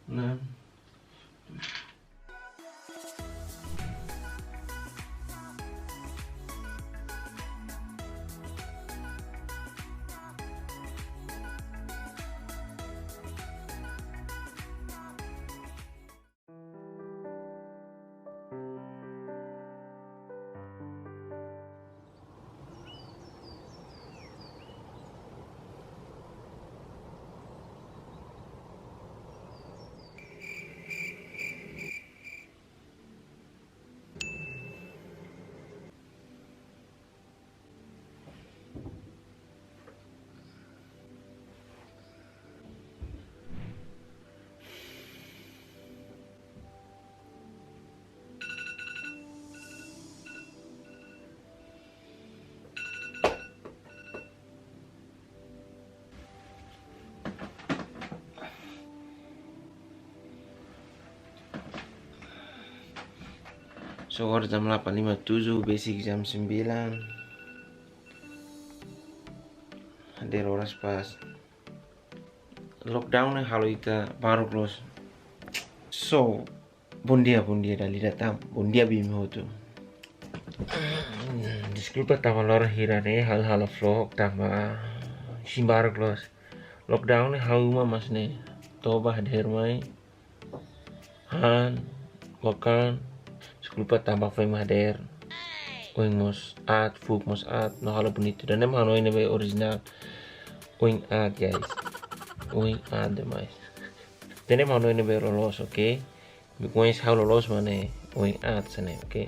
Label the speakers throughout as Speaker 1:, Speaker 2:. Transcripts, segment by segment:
Speaker 1: 6. Sore jam 8.57, basic jam 9. Hadir horas pas lockdown halo ita baru close. So bundia dali datang bundia bimi hotu. Disculpa tama lor hirane hal vlog tama simbar close. Lockdown hauma masne toba hadir mai han wakan disculpa tama fai hadir. Oing mos at fuk mos at no halo bonito dan emang no ini original oing at guys oing at demais tene mau no ini lolos oke bikuais halo lolos mana oing at sana oke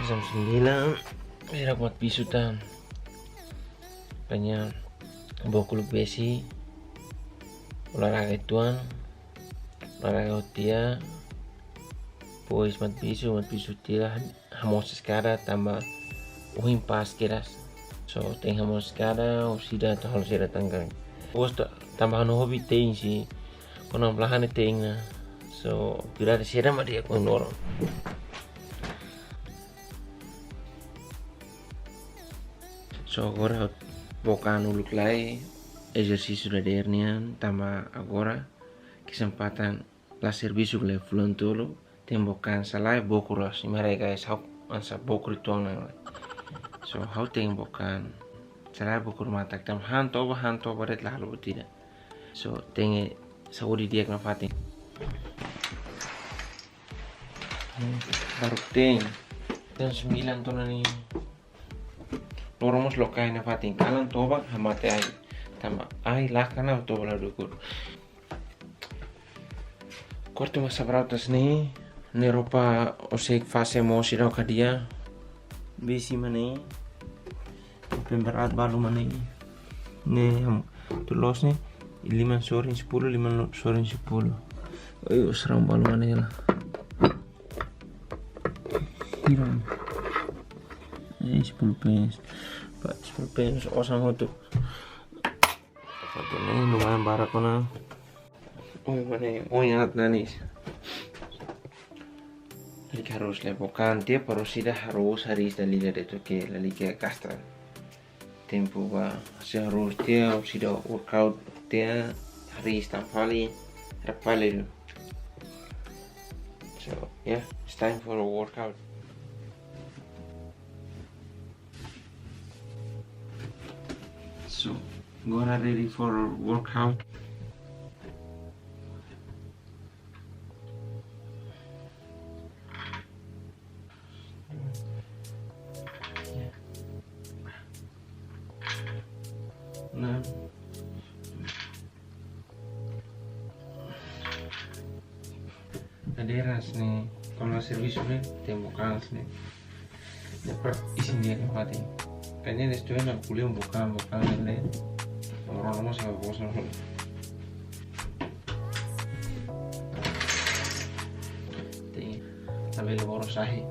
Speaker 1: jam 9 era kuat pisutan banyak bokuluk besi olahraga ituan olahraga hotia pois mat pisu tira hamos sekarang tambah oing pas keras so tengah mau sekarang usida atau harus ada tanggang bos tambahan hobi ting sih kono belahan ting so kira ada sira mah dia kono so agora bukan uluk lai exercício da dernian tambah agora kesempatan la serviço le fulon tolo tembokan salai bokuros mereka hau ansa bokur tuang nang so hau tembokan salai bokur matak tam hanto baret lalu tidak so tenge saudi dia kena fating baru ting dan 9 ton ni loromos lokai na fating kalan toba hamate ai tama ai lah kana toba la dukur kortu masa berautas nih neropa osek fase mo sirau kadia besi mana pemberat balu mana ne tulos nih 5 sore 10 5 sore 10 ayo serang balu mana lah hiram 10 pens osang hotu satu nih lumayan barak kona mana ingat nanis harus lepokan dia parosida harus hari dalila itu ke lalike kastra tempo ba harus dia sida workout dia hari tampali rapale so yeah it's time for a workout so gonna ready for a workout. Nah, kaderas nih kalau servis nih tembokan nih dapat isin dia mati kayaknya restoran nak kuliah bukan ini orang mau sama bos nol tapi lebih sahi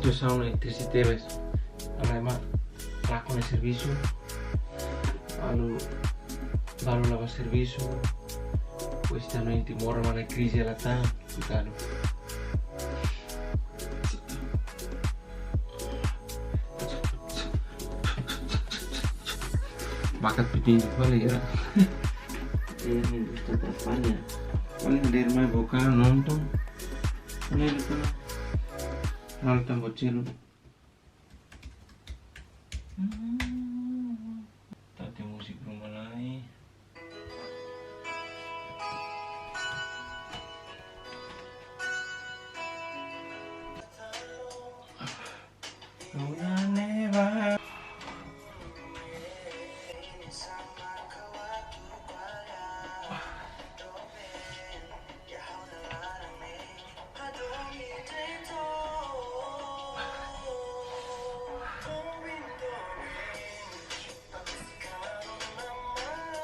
Speaker 1: situação de tristeza, ela é uma placa de serviço, lalu lava serviço, pois também tem mora uma crise ela tá, cuidado. Bakat petinju kali ya. Ini Ustaz Afanya. Paling dari rumah buka nonton. Ini itu. Nonton bocil. Tadi musik rumah lain.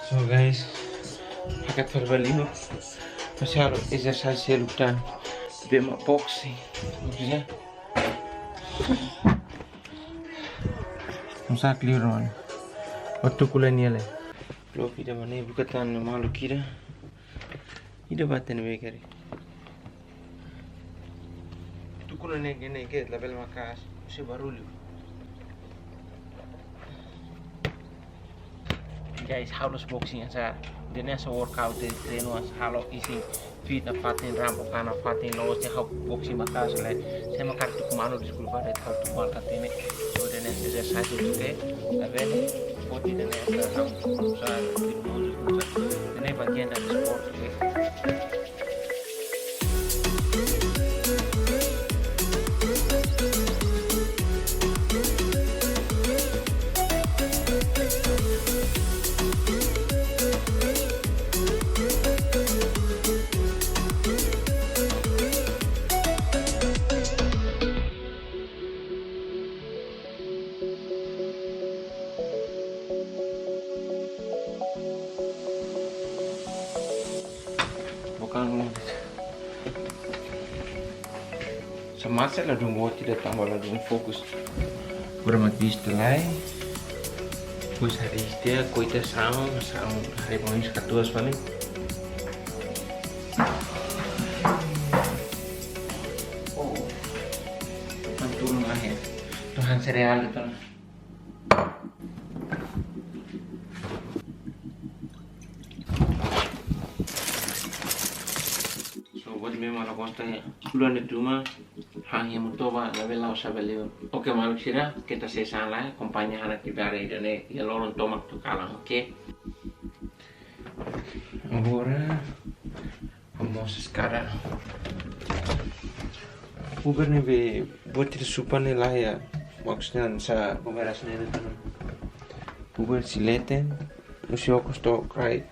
Speaker 1: So guys, paket verbalino masih harus exercise lutan bema boxing maksudnya masa clear man waktu kuliah ni lah lo kita mana bukan malu kira ida baten bekari tu kuliah ni ke level makas masih baru lu. Guys, harus boxing sa dene sa workout de treino as halo isi fit na fatin ram o kana fatin lo se ha boxing makas le se makar tu kumano di school bare ta tu mal katene so dene se sa tu ke aven boti dene sa sa dene bagian dari sport ke. Semasa lah dong buat tidak tambah lah dong fokus bermat vista lai pois hari dia coita sama hari mau satu paling oh mantul akhir Tuhan sereal itu buat memang la constanya bulan itu mah hanya mutoba la bela usabelio oke maluk sira kita sesala kompanya anak ibare dane ya lorong tomak tu kalang oke agora vamos sekarang Uber nih be buat itu supan nih lah ya maksudnya sa pemeras nih itu Uber sileten musio kosto krai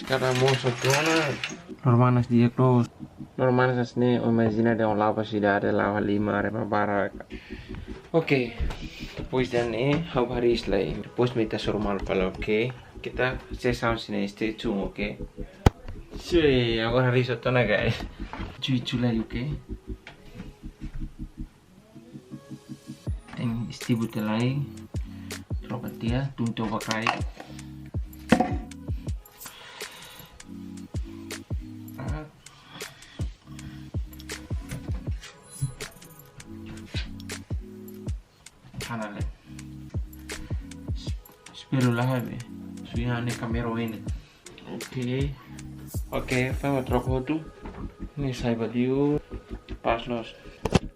Speaker 1: Sekarang mau satuana normalnas dia close normalnas asne imagina de lava cidade lava lima rema bara oke depois dan how haris lai depois meta normal pala oke kita sesam sini stay tune oke sih agora haris satuana guys cuicu lagi oke tem istibu telai tropatia tunto bakai kanale. Spero lah be. Suya ne kamera ini. Oke, fai troppo tu. Ini saya baliu pas los.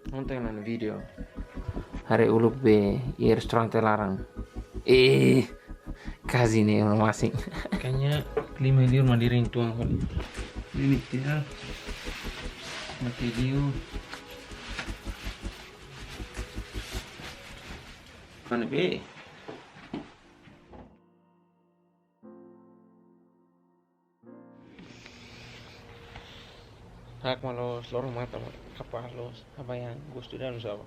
Speaker 1: Nonton nang video. Hari uluk be, i restoran larang. Kasih nih orang masing. Kayaknya 5 liur mandiri tuang kali. Ini tidak. Mati liur. Mana be? Hak malos lorong mata kapal los apa yang gusto dan usah.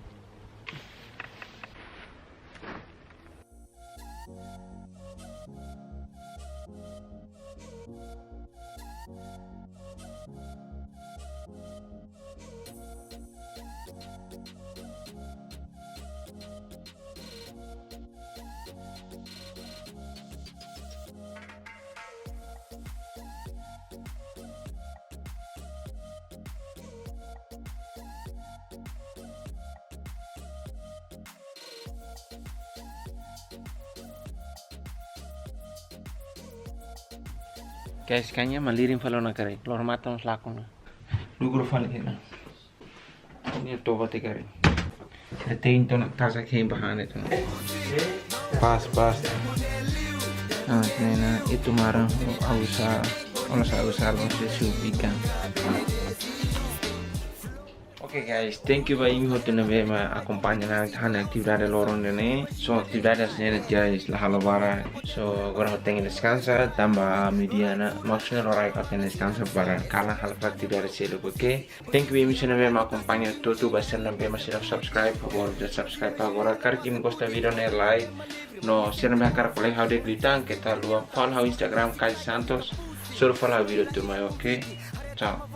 Speaker 1: Guys, kayaknya malirin falo na kare. Lor mata nos lakon na. Lugur falo kena. Ini toba te kare. Retain to na tasa khe bahane to. Pas. Nah, itu marang ausa. Ono sa ausa long se subikan. Oke guys, thank you by mi hotuna be ma acompañan a hana actividad lorong nene. So actividades nene guys la halabara. So gora hotengi descansa tamba mediana. Maksudnya lora ka ten descansa para kala halapa actividades selo oke. Thank you by mi sona be ma acompañan todo basen be ma subscribe favor de subscribe agora kar kim gosta video ne like. No sirve me akar kolai how de gritan que tal luang follow Instagram Kai Santos. Solo follow video tu mai oke. Ciao.